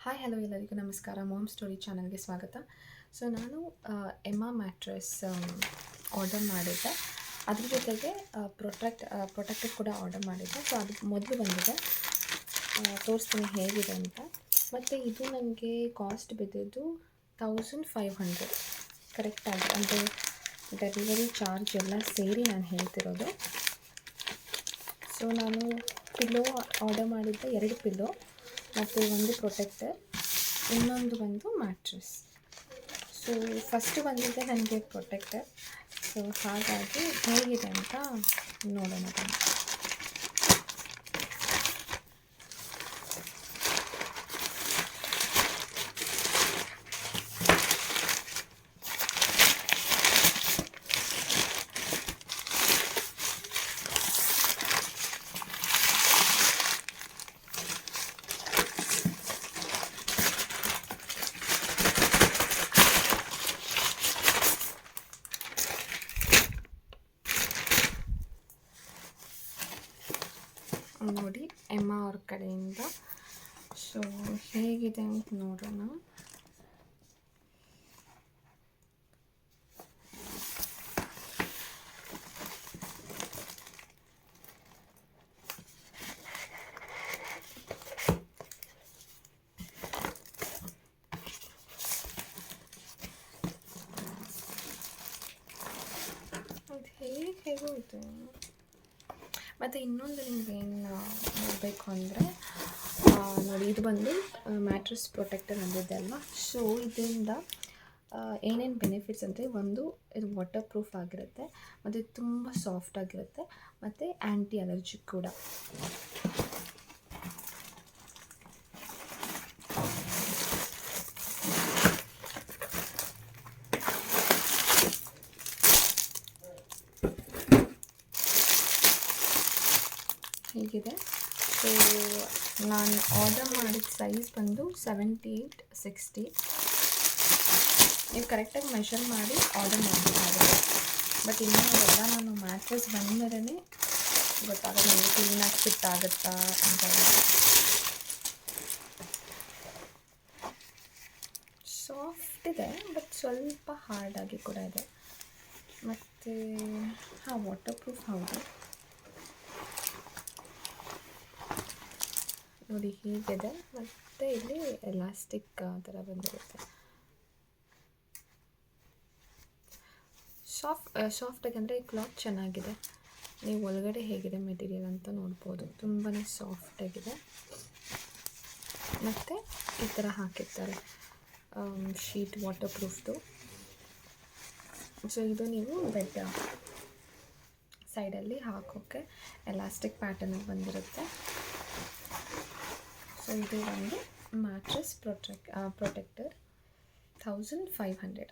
Hi hello ಎಲ್ಲರಿಗೂ ನಮಸ್ಕಾರ. Ma'am story ಚಾನಲ್ಗೆ ಸ್ವಾಗತ. ಸೊ ನಾನು ಎಮ್ಮಾ ಮ್ಯಾಟ್ರೆಸ್ ಆರ್ಡರ್ ಮಾಡಿದ್ದೆ. ಅದ್ರ ಜೊತೆಗೆ ಪ್ರೊಟೆಕ್ಟರ್ ಕೂಡ ಆರ್ಡರ್ ಮಾಡಿದ್ದೆ. ಸೊ ಅದು ಮೊದಲು ಬಂದಿದೆ, ತೋರಿಸ್ತೀನಿ ಹೇಗಿದೆ ಅಂತ. ಮತ್ತು ಇದು ನನಗೆ ಕಾಸ್ಟ್ ಬಿದ್ದಿದ್ದು 1500 ಕರೆಕ್ಟಾಗಿ, ಅಂದರೆ ಡೆಲಿವರಿ ಚಾರ್ಜ್ ಎಲ್ಲ ಸೇರಿ ನಾನು ಹೇಳ್ತಿರೋದು. ಸೊ ನಾನು ಪಿಲ್ಲೋ ಆರ್ಡರ್ ಮಾಡಿದ್ದೆ, 2 ಪಿಲ್ಲೋ ಮತ್ತು ಒಂದು ಪ್ರೊಟೆಕ್ಟರ್, ಇನ್ನೊಂದು ಬಂದು ಮ್ಯಾಟ್ರೆಸ್. ಸೊ ಫಸ್ಟು ಬಂದಿದ್ದೆ ನನಗೆ ಪ್ರೊಟೆಕ್ಟರ್. ಸೊ ಹಾಗಾಗಿ ಹೇಗಿದೆ ಅಂತ ನೋಡೋಣ ಬನ್ನಿ. ನೋಡಿ, ಎಮ್ಮಾ ಅವ್ರ ಕಡೆಯಿಂದ. ಸೊ ಹೇಗಿದೆ ಅಂತ ನೋಡೋಣ. ಅದು ಹೇಗೋ ಇದೆ. ಮತ್ತು ಇನ್ನೊಂದು ನಿಮಗೇನು ನೋಡಬೇಕು ಅಂದರೆ, ನೋಡಿ, ಇದು ಬಂದು ಮ್ಯಾಟ್ರೆಸ್ ಪ್ರೊಟೆಕ್ಟರ್ ಅಂದಿದ್ದೆ ಅಲ್ವಾ. ಸೊ ಇದರಿಂದ ಏನೇನು ಬೆನಿಫಿಟ್ಸ್ ಅಂದರೆ, ಒಂದು, ಇದು ವಾಟರ್ ಪ್ರೂಫ್ ಆಗಿರುತ್ತೆ, ಮತ್ತು ತುಂಬ ಸಾಫ್ಟ್ ಆಗಿರುತ್ತೆ, ಮತ್ತು ಆ್ಯಂಟಿ ಅಲರ್ಜಿಕ್ ಕೂಡ. ಹೀಗಿದೆ. ಸೊ ನಾನು ಆರ್ಡರ್ ಮಾಡಿದ ಸೈಜ್ ಬಂದು 78-60. ನೀವು ಕರೆಕ್ಟಾಗಿ ಮೆಷರ್ ಮಾಡಿ ಆರ್ಡರ್ ಮಾಡಬೇಕಾಗುತ್ತೆ. ಬಟ್ ಇನ್ನೂ ಅದೆಲ್ಲ ನಾನು ಮ್ಯಾಟ್ರೆಸ್ ಬಂದಮೇಲೆ ಗೊತ್ತಾಗೋದು ನನಗೆ ಕ್ಲೀನಾಗಿ ಫಿಟ್ ಆಗುತ್ತಾ ಅಂತ. ಸಾಫ್ಟ್ ಇದೆ, ಬಟ್ ಸ್ವಲ್ಪ ಹಾರ್ಡಾಗಿ ಕೂಡ ಇದೆ. ಮತ್ತು ವಾಟರ್ ಪ್ರೂಫ್ ಹೌದು. ನೋಡಿ ಹೀಗಿದೆ. ಮತ್ತು ಇಲ್ಲಿ ಎಲಾಸ್ಟಿಕ್ ಥರ ಬಂದಿರುತ್ತೆ. ಸಾಫ್ಟಾಗಿ ಅಂದರೆ ಕ್ಲಾತ್ ಚೆನ್ನಾಗಿದೆ. ನೀವು ಒಳಗಡೆ ಹೇಗಿದೆ ಮೆಟೀರಿಯಲ್ ಅಂತ ನೋಡ್ಬೋದು. ತುಂಬಾ ಸಾಫ್ಟಾಗಿದೆ. ಮತ್ತು ಈ ಥರ ಹಾಕಿರ್ತಾರೆ ಶೀಟ್, ವಾಟರ್ ಪ್ರೂಫ್ದು. ಸೊ ಇದು ನೀವು ಬೆಡ್ ಸೈಡಲ್ಲಿ ಹಾಕೋಕ್ಕೆ ಎಲಾಸ್ಟಿಕ್ ಪ್ಯಾಟರ್ನಿಗೆ ಬಂದಿರುತ್ತೆ. ಸೊ ಇದು ಒಂದು ಮ್ಯಾಟ್ರೆಸ್ ಪ್ರೊಟೆಕ್ಟರ್ 1500.